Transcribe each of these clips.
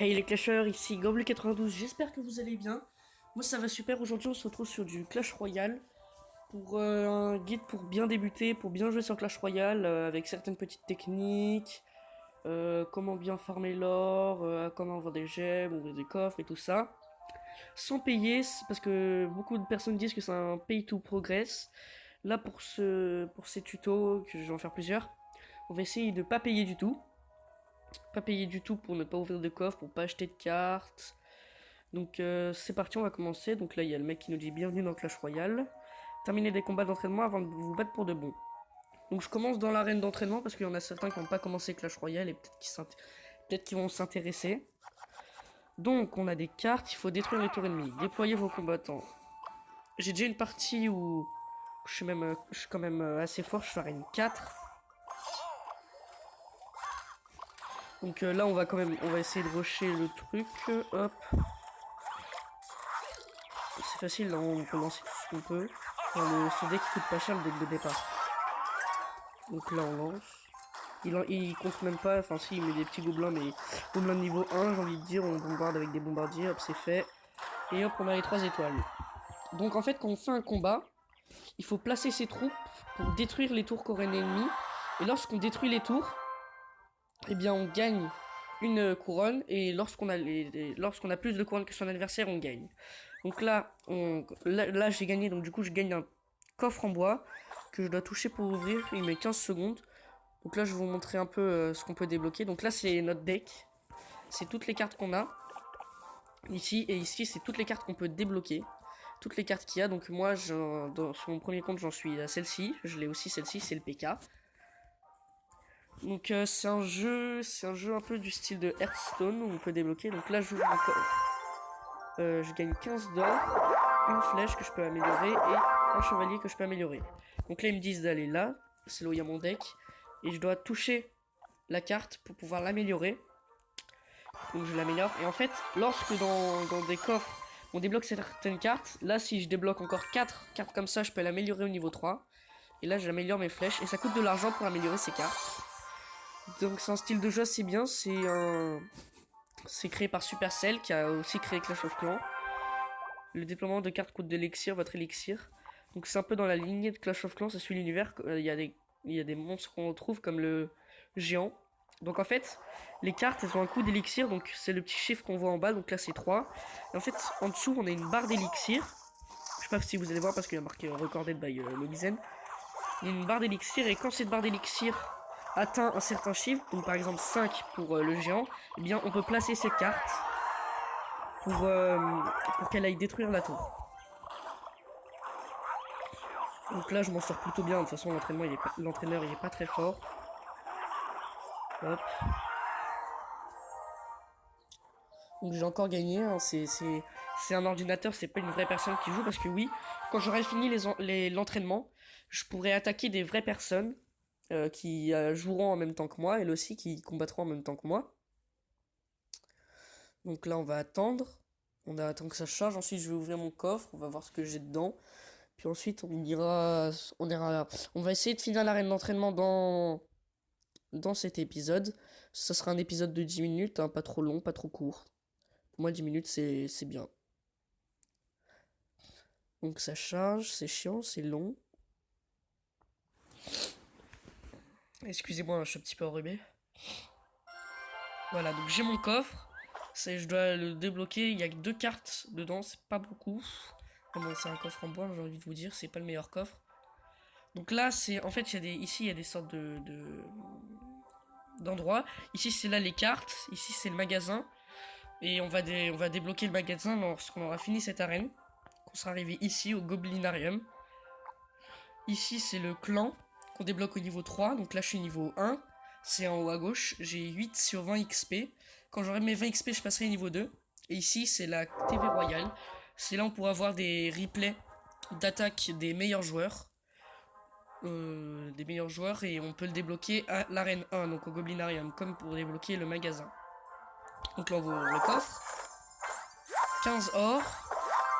Hey les clasheurs, ici Goblin92, j'espère que vous allez bien. Moi ça va super, aujourd'hui on se retrouve sur du Clash Royale pour un guide pour bien débuter, pour bien jouer sur Clash Royale avec certaines petites techniques, comment bien farmer l'or, comment avoir des gemmes, ouvrir des coffres et tout ça. Sans payer, parce que beaucoup de personnes disent que c'est un pay to progress. Là pour ces tutos, que je vais en faire plusieurs, on va essayer de pas payer du tout. Pas payer du tout pour ne pas ouvrir de coffre, pour pas acheter de cartes. Donc c'est parti, on va commencer. Donc là il y a le mec qui nous dit bienvenue dans Clash Royale. Terminez des combats d'entraînement avant de vous battre pour de bon. Donc je commence dans l'arène d'entraînement parce qu'il y en a certains qui n'ont pas commencé Clash Royale et peut-être qu'ils vont s'intéresser. Donc on a des cartes, il faut détruire les tours ennemies, déployer vos combattants. J'ai déjà une partie où je suis quand même assez fort, je suis arène 4. Donc là on va essayer de rusher le truc, hop. C'est facile, là, on peut lancer tout ce qu'on peut. Enfin, ce deck coûte pas cher dès le départ. Donc là, on lance. Il compte même pas, enfin si, il met des petits gobelins, mais gobelins de niveau 1, j'ai envie de dire, on bombarde avec des bombardiers, hop, c'est fait. Et hop, on a les 3 étoiles. Donc en fait, quand on fait un combat, il faut placer ses troupes pour détruire les tours qu'aurait l'ennemi. Et lorsqu'on détruit les tours, eh bien on gagne une couronne, et lorsqu'on a plus de couronnes que son adversaire, on gagne. Donc là j'ai gagné, donc du coup je gagne un coffre en bois que je dois toucher pour ouvrir, il met 15 secondes. Donc là je vais vous montrer un peu ce qu'on peut débloquer. Donc là c'est notre deck, c'est toutes les cartes qu'on a ici, et ici c'est toutes les cartes qu'on peut débloquer, toutes les cartes qu'il y a. Donc moi sur mon premier compte j'en suis à celle-ci, je l'ai aussi, celle-ci c'est le PK. Donc c'est un jeu un peu du style de Hearthstone où on peut débloquer. Donc là j'ouvre un coffre. Je gagne 15 d'or, une flèche que je peux améliorer et un chevalier que je peux améliorer. Donc là ils me disent d'aller là, c'est là où il y a mon deck, et je dois toucher la carte pour pouvoir l'améliorer. Donc je l'améliore, et en fait lorsque dans des coffres on débloque certaines cartes, là si je débloque encore 4 cartes comme ça, je peux l'améliorer au niveau 3. Et là j'améliore mes flèches, et ça coûte de l'argent pour améliorer ces cartes. Donc c'est un style de jeu assez bien, c'est créé par Supercell qui a aussi créé Clash of Clans. Le déploiement de cartes coûte de l'élixir, votre élixir. Donc c'est un peu dans la lignée de Clash of Clans, ça suit l'univers. Il y a des monstres qu'on retrouve comme le géant. Donc en fait, les cartes elles ont un coût d'élixir, donc c'est le petit chiffre qu'on voit en bas, donc là c'est 3. Et en fait, en dessous on a une barre d'élixir. Je sais pas si vous allez voir parce qu'il y a marqué recorded by Lobizen. Il y a une barre d'élixir, et quand cette barre d'élixir atteint un certain chiffre, donc par exemple 5 pour le géant, eh bien on peut placer cette carte pour qu'elle aille détruire la tour. Donc là je m'en sors plutôt bien, de toute façon l'entraîneur il est pas très fort. Hop. Donc j'ai encore gagné, hein. C'est un ordinateur, c'est pas une vraie personne qui joue, parce que oui, quand j'aurai fini l'entraînement, je pourrai attaquer des vraies personnes qui joueront en même temps que moi, elles aussi qui combattront en même temps que moi. Donc là on va attendre. On attend que ça charge, ensuite je vais ouvrir mon coffre, on va voir ce que j'ai dedans. Puis ensuite on va essayer de finir l'arène d'entraînement dans cet épisode. Ça sera un épisode de 10 minutes, hein, pas trop long, pas trop court. Pour moi 10 minutes c'est bien. Donc ça charge, c'est chiant, c'est long. Excusez-moi, je suis un petit peu enrhumé. Voilà, donc j'ai mon coffre. Je dois le débloquer, il y a que 2 cartes dedans, c'est pas beaucoup. Bon, c'est un coffre en bois, j'ai envie de vous dire, c'est pas le meilleur coffre. Donc là, en fait, ici, il y a des sortes d'endroits. Ici, c'est là les cartes. Ici, c'est le magasin. Et on va débloquer le magasin lorsqu'on aura fini cette arène. Qu'on sera arrivé ici, au Goblinarium. Ici, c'est le clan qu'on débloque au niveau 3. Donc là, je suis niveau 1. C'est en haut à gauche. J'ai 8 sur 20 XP. Quand j'aurai mes 20 XP, je passerai au niveau 2. Et ici, c'est la TV Royale. C'est là où on pourra voir des replays d'attaque des meilleurs joueurs. Et on peut le débloquer à l'arène 1, donc au Goblinarium, comme pour débloquer le magasin. Donc là on voit le coffre, 15 or,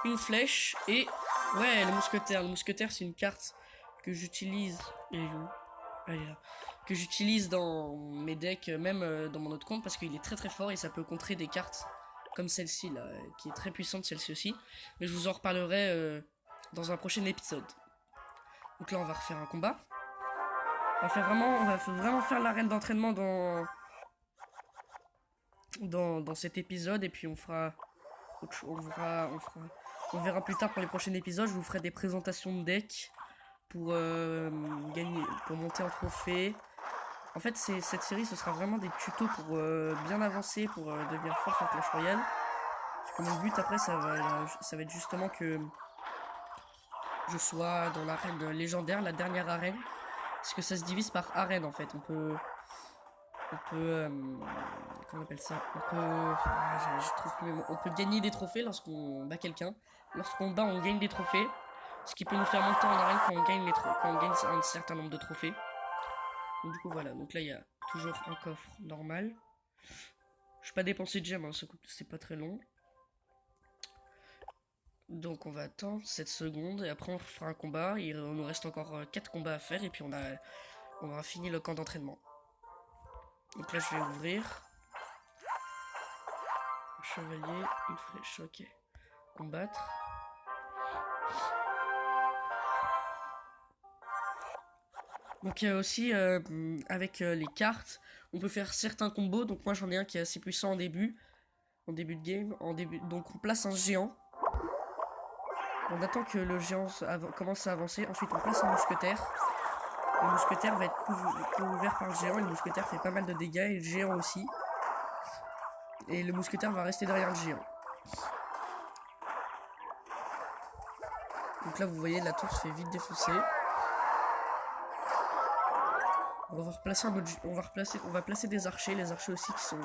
une flèche et ouais, le mousquetaire c'est une carte que j'utilise. Elle est où? Elle est là. que j'utilise dans mes decks, même dans mon autre compte, parce qu'il est très très fort et ça peut contrer des cartes comme celle-ci là, qui est très puissante celle-ci aussi. Mais je vous en reparlerai dans un prochain épisode. Donc là on va refaire un combat. On va vraiment faire l'arène d'entraînement dans cet épisode et puis on verra plus tard pour les prochains épisodes. Je vous ferai des présentations de decks pour pour monter en trophée. En fait, cette série, ce sera vraiment des tutos pour bien avancer, pour devenir fort sur Clash Royale. Parce que mon but après, ça va être justement que je sois dans l'arène légendaire, la dernière arène. Parce que ça se divise par arène en fait. On peut comment on appelle ça? On peut gagner des trophées lorsqu'on bat quelqu'un. Lorsqu'on bat, on gagne des trophées. Ce qui peut nous faire monter en arène quand on gagne, un certain nombre de trophées. Donc du coup voilà, donc là il y a toujours un coffre normal. Je vais pas dépenser de gemmes, hein, c'est pas très long. Donc on va attendre 7 secondes et après on fera un combat. Il nous reste encore 4 combats à faire et puis on aura fini le camp d'entraînement. Donc là je vais ouvrir. Un chevalier, une flèche, ok. Combattre. Donc il y a aussi avec les cartes, on peut faire certains combos. Donc moi j'en ai un qui est assez puissant en début de game. Donc on place un géant. On attend que le géant commence à avancer. Ensuite on place un mousquetaire. Le mousquetaire va être couvert par le géant. Et le mousquetaire fait pas mal de dégâts et le géant aussi. Et le mousquetaire va rester derrière le géant. Donc là vous voyez la tour se fait vite défoncer. On va placer des archers, les archers aussi qui sont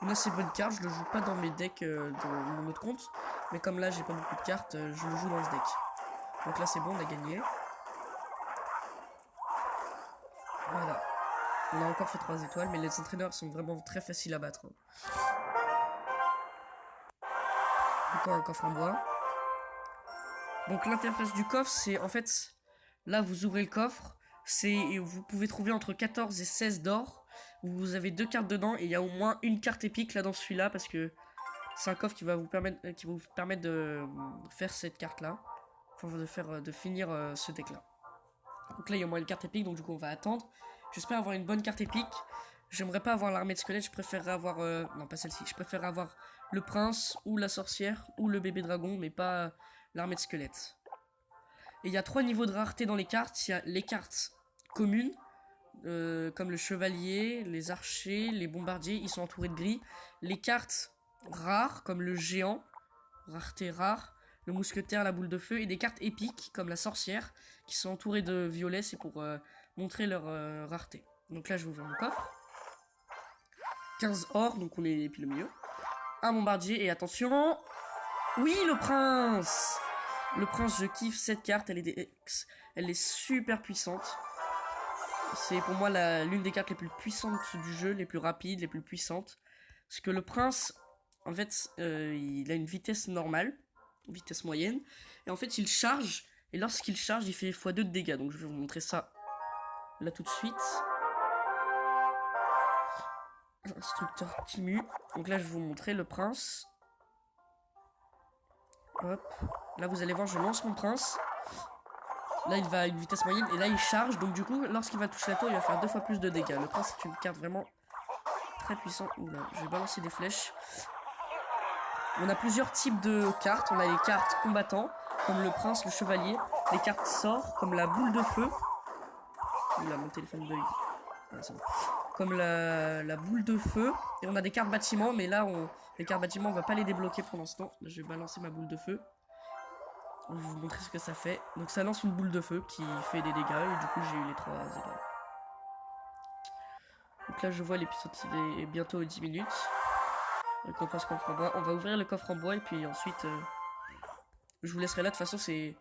une assez bonne carte. Je le joue pas dans mes decks dans mon autre compte, mais comme là j'ai pas beaucoup de cartes, je le joue dans ce deck. Donc là c'est bon, on a gagné. Voilà. On a encore fait 3 étoiles, mais les entraîneurs sont vraiment très faciles à battre. Encore un coffre en bois. Donc l'interface du coffre, c'est en fait, là vous ouvrez le coffre. Vous pouvez trouver entre 14 et 16 d'or. Vous avez 2 cartes dedans et il y a au moins une carte épique là dans celui-là parce que c'est un coffre qui va vous permettre de faire cette carte là. Enfin de finir ce deck là. Donc là il y a au moins une carte épique, donc du coup on va attendre. J'espère avoir une bonne carte épique. J'aimerais pas avoir l'armée de squelettes, je préférerais avoir non pas celle-ci, je préférerais avoir le prince ou la sorcière ou le bébé dragon, mais pas l'armée de squelettes. Et il y a 3 niveaux de rareté dans les cartes. Il y a les cartes communes, comme le chevalier, les archers, les bombardiers, ils sont entourés de gris. Les cartes rares, comme le géant, rareté rare, le mousquetaire, la boule de feu, et des cartes épiques, comme la sorcière, qui sont entourées de violet, c'est pour montrer leur rareté. Donc là, je vais ouvrir mon coffre. 15 or, donc on est pile au milieu. Un bombardier, et attention... Oui, le prince! Le prince, je kiffe cette carte, elle est super puissante. C'est pour moi l'une des cartes les plus puissantes du jeu, les plus rapides, les plus puissantes. Parce que le prince, en fait, il a une vitesse normale, vitesse moyenne. Et en fait, il charge, et lorsqu'il charge, il fait x2 de dégâts. Donc je vais vous montrer ça là tout de suite. Instructeur Timu. Donc là, je vais vous montrer le prince. Hop. Là, vous allez voir, je lance mon prince. Là, il va à une vitesse moyenne et là, il charge. Donc, du coup, lorsqu'il va toucher la tour, il va faire 2 fois plus de dégâts. Le prince, c'est une carte vraiment très puissante. Oula, je vais balancer des flèches. On a plusieurs types de cartes. On a les cartes combattants, comme le prince, le chevalier. Les cartes sorts, comme la boule de feu. Oula, mon téléphone bug. Ah, c'est bon. Comme la boule de feu. Et on a des cartes bâtiments, mais là, les cartes bâtiments, on va pas les débloquer pour l'instant. Je vais balancer ma boule de feu. Je vais vous montrer ce que ça fait. Donc ça lance une boule de feu qui fait des dégâts et du coup j'ai eu les 3 étoiles. Donc là je vois l'épisode est bientôt 10 minutes. Donc on passe coffre en bois. On va ouvrir le coffre en bois et puis ensuite je vous laisserai là. De toute façon c'est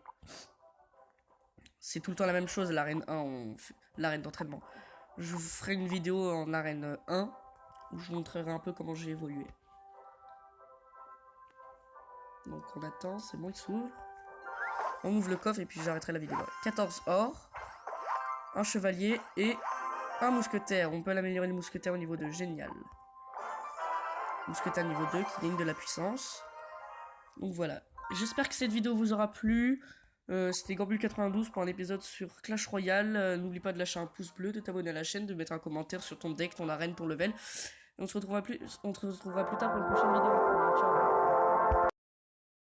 tout le temps la même chose l'arène 1, l'arène d'entraînement. Je vous ferai une vidéo en arène 1 où je vous montrerai un peu comment j'ai évolué. Donc on attend, c'est bon, il s'ouvre. On ouvre le coffre et puis j'arrêterai la vidéo. 14 or, un chevalier et Un mousquetaire, on peut l'améliorer le mousquetaire au niveau 2, génial. Mousquetaire niveau 2 qui gagne de la puissance. Donc voilà, j'espère que cette vidéo vous aura plu. C'était Gambul92 pour un épisode sur Clash Royale. N'oublie pas de lâcher un pouce bleu, de t'abonner à la chaîne, de mettre un commentaire sur ton deck, ton arène, ton level. Et on se retrouvera plus tard pour une prochaine vidéo. Ciao.